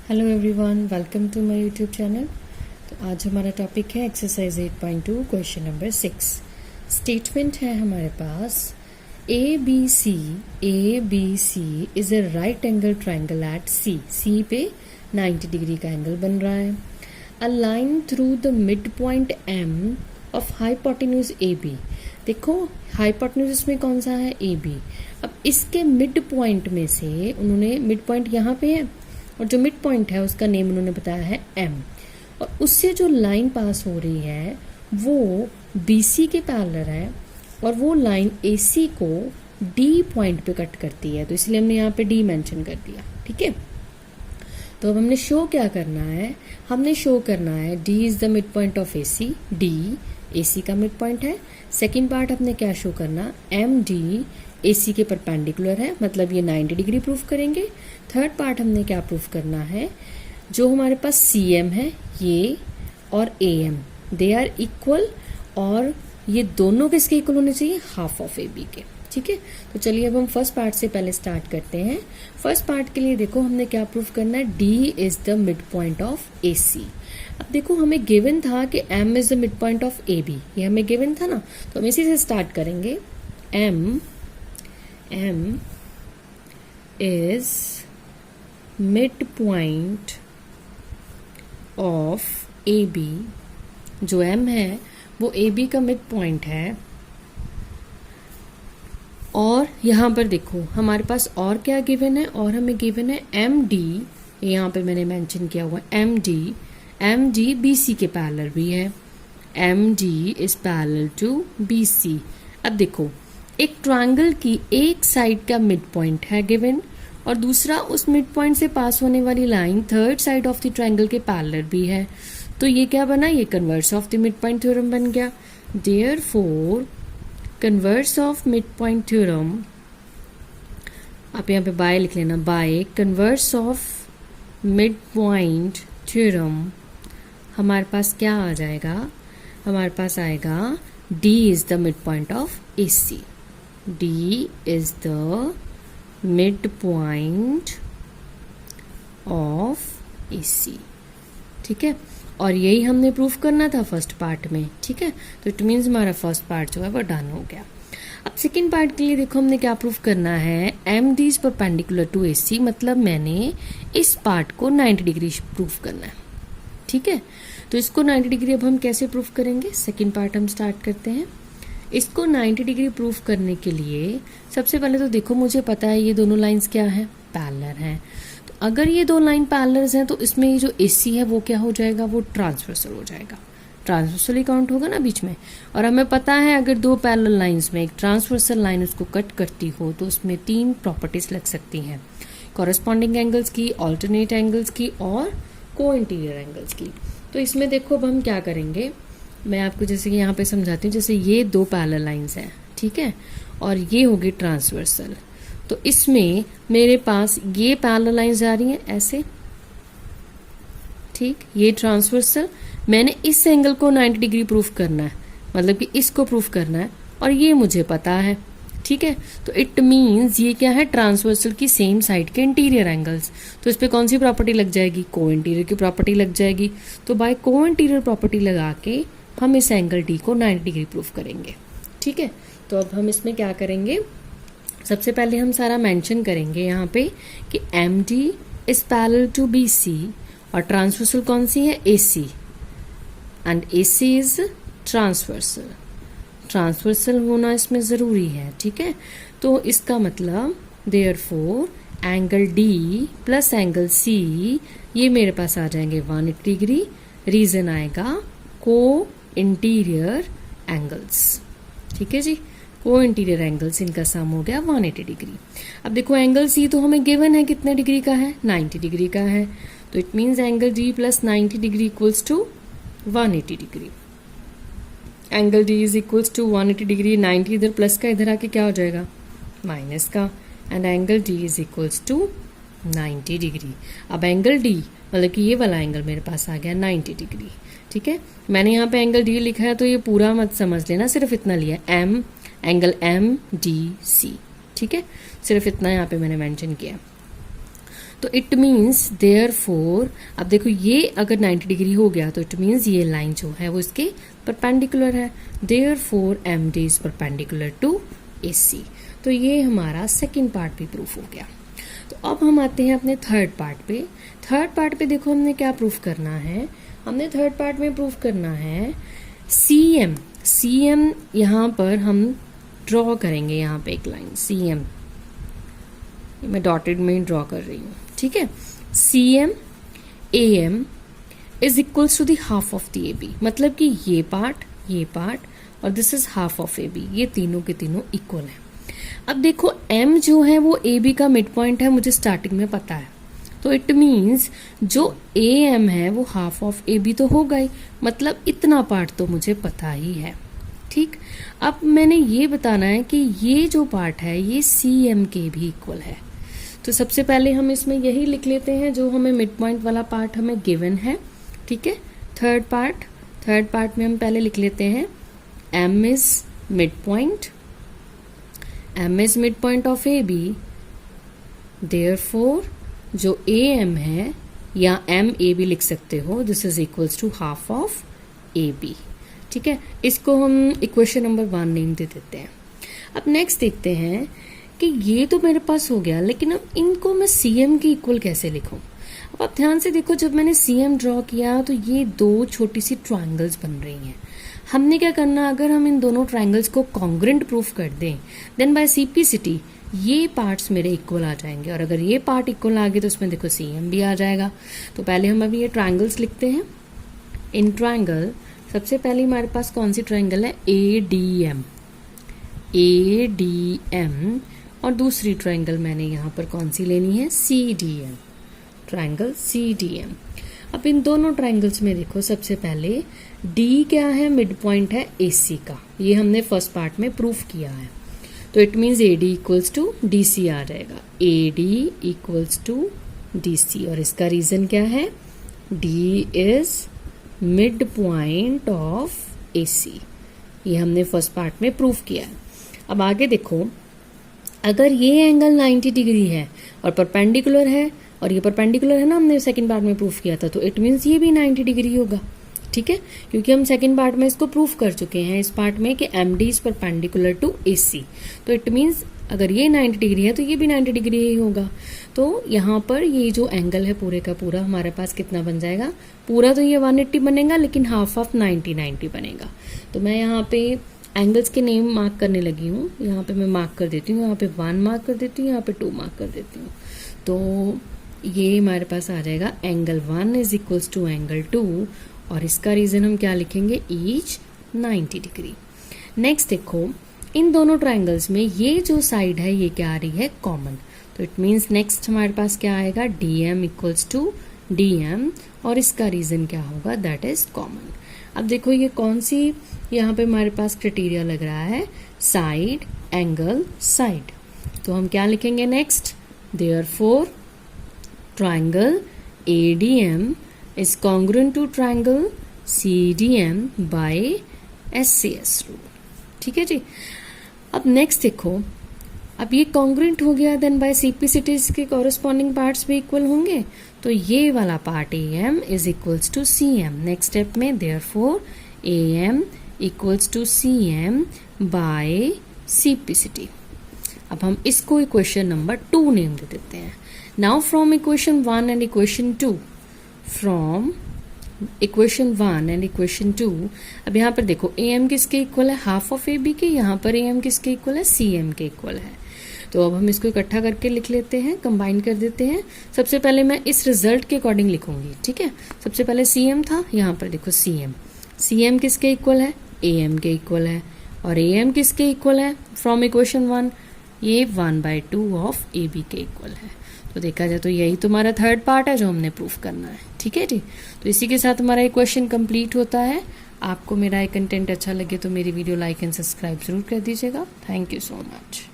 Hello everyone, welcome to my YouTube channel. तो आज हमारा टॉपिक है एक्सरसाइज 8.2 क्वेश्चन नंबर 6। स्टेटमेंट है हमारे पास A B C is a right angle triangle at C पे 90 डिग्री का एंगल बन रहा है। A line through the midpoint M of hypotenuse A B. देखो हाइपोटेन्यूज इसमें कौन सा है, ए बी। अब इसके मिड पॉइंट में से उन्होंने मिड पॉइंट यहाँ पे है और जो मिड पॉइंट है उसका नेम उन्होंने बताया है एम, और उससे जो लाइन पास हो रही है वो BC के पैरेलल है और वो लाइन AC को D पॉइंट पे कट करती है, तो इसलिए हमने यहाँ पे D मेंशन कर दिया। ठीक है, तो अब हमने शो क्या करना है, हमने शो करना है D is the midpoint of AC, D AC का मिड पॉइंट है। सेकेंड पार्ट हमने क्या शो करना, MD AC के परपेंडिकुलर है, मतलब ये 90 डिग्री प्रूफ करेंगे। थर्ड पार्ट हमने क्या प्रूफ करना है, जो हमारे पास CM है ये और AM दे आर इक्वल, और ये दोनों किसके इक्वल होने चाहिए, हाफ ऑफ AB के। ठीक है, तो चलिए अब हम फर्स्ट पार्ट से पहले स्टार्ट करते हैं। फर्स्ट पार्ट के लिए देखो हमने क्या प्रूफ करना है, D is the midpoint of AC। अब देखो हमें गिवन था कि M is the midpoint of AB, ये हमें गिवन था ना, तो हम इसी से स्टार्ट करेंगे। M is midpoint of AB। जो M है वो AB का मिड पॉइंट है। और यहाँ पर देखो हमारे पास और क्या गिवन है, और हमें गिवन है MD, यहाँ पे मैंने मेंशन किया हुआ MD BC के पैरेलल भी है। MD is parallel to BC। अब देखो एक ट्रायंगल की एक साइड का मिड पॉइंट है गिवन, और दूसरा उस मिड पॉइंट से पास होने वाली line third side of the triangle के पैरेलल भी है। तो ये क्या बना, ये converse of the mid point theorem बन गया। Therefore converse of mid point theorem, आप यहाँ पे बाय लिख लेना, by converse of mid point theorem हमारे पास क्या आ जाएगा, हमारे पास आएगा D is the midpoint of AC। D is the midpoint of AC। ठीक है, और यही हमने प्रूफ करना था फर्स्ट पार्ट में। ठीक है, तो इट मीन्स हमारा फर्स्ट पार्ट जो है वो डन हो गया। अब सेकेंड पार्ट के लिए देखो हमने क्या प्रूफ करना है, MD is perpendicular to AC, मतलब मैंने इस पार्ट को 90 डिग्री प्रूफ करना है। ठीक है, तो इसको 90 डिग्री अब हम कैसे प्रूफ करेंगे, सेकेंड पार्ट हम स्टार्ट करते हैं। इसको 90 डिग्री प्रूफ करने के लिए सबसे पहले तो देखो मुझे पता है ये दोनों लाइंस क्या है, पैरेलल हैं। तो अगर ये दो लाइन पैरेलल हैं तो इसमें ये जो AC है वो क्या हो जाएगा, वो ट्रांसवर्सल हो जाएगा। ट्रांसवर्सल ही काउंट होगा ना बीच में, और हमें पता है अगर दो पैरेलल लाइंस में एक ट्रांसवर्सल लाइन उसको कट करती हो तो उसमें 3 प्रॉपर्टीज लग सकती हैं, कॉरेस्पॉन्डिंग एंगल्स की, ऑल्टरनेट एंगल्स की और को इंटीरियर एंगल्स की। तो इसमें देखो अब हम क्या करेंगे, मैं आपको जैसे कि यहाँ पे समझाती हूँ। जैसे ये दो पैरेलल लाइंस हैं, ठीक है, और ये होगी ट्रांसवर्सल। तो इसमें मेरे पास ये पैरेलल लाइंस आ रही हैं ऐसे, ठीक, ये ट्रांसवर्सल, मैंने इस एंगल को 90 डिग्री प्रूफ करना है, मतलब कि इसको प्रूफ करना है, और ये मुझे पता है। ठीक है, तो इट मीन्स ये क्या है, ट्रांसवर्सल की सेम साइड के इंटीरियर एंगल्स। तो इस पे कौन सी प्रॉपर्टी लग जाएगी, को इंटीरियर की प्रॉपर्टी लग जाएगी। तो बाय को इंटीरियर प्रॉपर्टी लगा के हम इस एंगल D को 90 डिग्री प्रूफ करेंगे। ठीक है, तो अब हम इसमें क्या करेंगे, सबसे पहले हम सारा मेंशन करेंगे यहाँ पे कि MD is parallel to BC, और ट्रांसवर्सल कौन सी है, AC, and AC is transversal. Transversal होना इसमें ज़रूरी है। ठीक है, तो इसका मतलब therefore angle D plus angle C ये मेरे पास आ जाएंगे 180 डिग्री। रीजन आएगा को इंटीरियर एंगल्स। ठीक है जी, को इंटीरियर एंगल्स इनका सम हो गया 180 डिग्री। अब देखो एंगल C तो हमें गिवन है कितने डिग्री का है, 90 डिग्री का है। तो it means angle D plus 90 degree equals to 180 degree. Angle D is equals to 180 degree, 90 इधर प्लस का, इधर आके क्या हो जाएगा, माइनस का, and angle D is equals to 90 degree. अब एंगल D मतलब कि ये वाला एंगल मेरे पास आ गया 90 डिग्री। ठीक है, मैंने यहाँ पे एंगल D लिखा है तो ये पूरा मत समझ लेना, सिर्फ इतना लिया, एंगल MDC। ठीक है, सिर्फ इतना यहाँ पे मैंने मेंशन किया। तो इट मीन्स देयरफॉर, अब देखो ये अगर 90 डिग्री हो गया तो इट मीन्स ये लाइन जो है वो इसके परपेंडिकुलर है, therefore MD is perpendicular to AC. तो ये हमारा सेकंड पार्ट भी प्रूफ हो गया। तो अब हम आते हैं अपने थर्ड पार्ट पे। थर्ड पार्ट पे देखो हमने क्या प्रूफ करना है, हमने थर्ड पार्ट में प्रूफ करना है सीएम। सीएम यहाँ पर हम ड्रॉ करेंगे, यहाँ पे एक लाइन सीएम मैं डॉटेड में ड्रॉ कर रही हूँ, ठीक है। CM AM is equals to the half of the AB, मतलब कि ये पार्ट और this is half of AB, ये तीनों के तीनों इक्वल है। अब देखो एम जो है वो ए बी का मिड पॉइंट है, मुझे स्टार्टिंग में पता है, तो इट मीन्स जो ए एम है वो हाफ ऑफ ए बी तो होगा ही, मतलब इतना पार्ट तो मुझे पता ही है, ठीक। अब मैंने ये बताना है कि ये जो पार्ट है ये सी एम के भी इक्वल है। तो सबसे पहले हम इसमें यही लिख लेते हैं जो हमें मिड पॉइंट वाला पार्ट हमें गिवन है, ठीक है। थर्ड पार्ट में हम पहले लिख लेते हैं M is midpoint of A B, therefore जो ए एम है या एम ए बी लिख सकते हो, this is equals to half of A B, ठीक है। इसको हम इक्वेशन नंबर 1 नेम दे देते हैं। अब नेक्स्ट देखते हैं कि ये तो मेरे पास हो गया, लेकिन अब इनको मैं सीएम की इक्वल कैसे लिखूं। अब आप ध्यान से देखो, जब मैंने सीएम ड्रॉ किया तो ये दो छोटी सी ट्रायंगल्स बन रही हैं। हमने क्या करना, अगर हम इन दोनों ट्रायंगल्स को कॉन्ग्रेंट प्रूफ कर दें, देन बाय सिंप्लिसिटी ये पार्ट्स मेरे इक्वल आ जाएंगे, और अगर ये पार्ट इक्वल आ गए तो उसमें देखो सीएम भी आ जाएगा। तो पहले हम अभी ये ट्रायंगल्स लिखते हैं। इन ट्रायंगल सबसे पहले हमारे पास कौन सी ट्रायंगल है, ए डी एम, और दूसरी ट्रायंगल मैंने यहाँ पर कौन सी लेनी है, C D M, triangle C D M. अब इन दोनों ट्रायंगल्स में देखो सबसे पहले डी क्या है, मिड पॉइंट है एसी का, ये हमने फर्स्ट पार्ट में प्रूफ किया है। तो it means A D equals to D C आ जाएगा, A D equals to D C, और इसका रीजन क्या है, D is midpoint of AC, ये हमने फर्स्ट पार्ट में प्रूफ किया है। अब आगे देखो, अगर ये एंगल 90 डिग्री है और परपेंडिकुलर है, और ये परपेंडिकुलर है ना, हमने सेकंड पार्ट में प्रूफ किया था, तो इट मीन्स ये भी 90 डिग्री होगा, ठीक है, क्योंकि हम सेकंड पार्ट में इसको प्रूफ कर चुके हैं इस पार्ट में कि M D is perpendicular to A C. तो इट मीन्स अगर ये 90 डिग्री है तो ये भी 90 डिग्री ही होगा। तो यहाँ पर ये जो एंगल है पूरे का पूरा हमारे पास कितना बन जाएगा, पूरा तो ये 180 बनेगा, लेकिन हाफ ऑफ 90 बनेगा। तो मैं यहाँ पे एंगल्स के नेम मार्क करने लगी हूँ, यहाँ पे मैं मार्क कर देती हूँ, यहाँ पे 1 मार्क कर देती हूँ, यहाँ पे 2 मार्क कर देती हूँ। तो ये हमारे पास आ जाएगा angle 1 is equals to angle 2, और इसका रीजन हम क्या लिखेंगे, ईच 90 डिग्री। नेक्स्ट देखो, इन दोनों ट्रायंगल्स में ये जो साइड है ये क्या आ रही है, कॉमन। तो इट मीन्स नेक्स्ट हमारे पास क्या आएगा, D M equals to D M, और इसका रीजन क्या होगा, दैट इज कॉमन। अब देखो ये कौन सी यहाँ पे हमारे पास क्राइटेरिया लग रहा है, साइड एंगल साइड। तो हम क्या लिखेंगे next, therefore triangle ADM is congruent to triangle CDM by SCS rule, ठीक है जी। अब नेक्स्ट देखो, अब ये कॉन्ग्रुएंट हो गया, देन बाय सीपीसिटीज के कॉरेस्पॉन्डिंग पार्ट्स भी इक्वल होंगे, तो ये वाला part AM is equals to CM। Next step में therefore AM equals to CM by CPCT. अब हम इसको इक्वेशन नंबर 2 नेम दे देते हैं। Now from equation 1 and equation 2, from equation 1 and equation 2, अब यहाँ पर देखो AM किसके इक्वल है, हाफ ऑफ AB के, यहाँ पर AM किसके इक्वल है, CM के इक्वल है। तो अब हम इसको इकट्ठा करके लिख लेते हैं, कंबाइन कर देते हैं। सबसे पहले मैं इस रिजल्ट के अकॉर्डिंग लिखूंगी, ठीक है। सबसे पहले CM था, यहाँ पर देखो CM किसके इक्वल है, AM के इक्वल है, और AM किसके इक्वल है फ्रॉम इक्वेशन 1, ये 1/2 ऑफ AB के इक्वल है। तो देखा जाए तो यही तुम्हारा थर्ड पार्ट है जो हमने प्रूफ करना है, ठीक है जी। तो इसी के साथ हमारा ये क्वेश्चन कंप्लीट होता है। आपको मेरा ये कंटेंट अच्छा लगे तो मेरी वीडियो लाइक एंड सब्सक्राइब जरूर कर दीजिएगा। Thank you so much.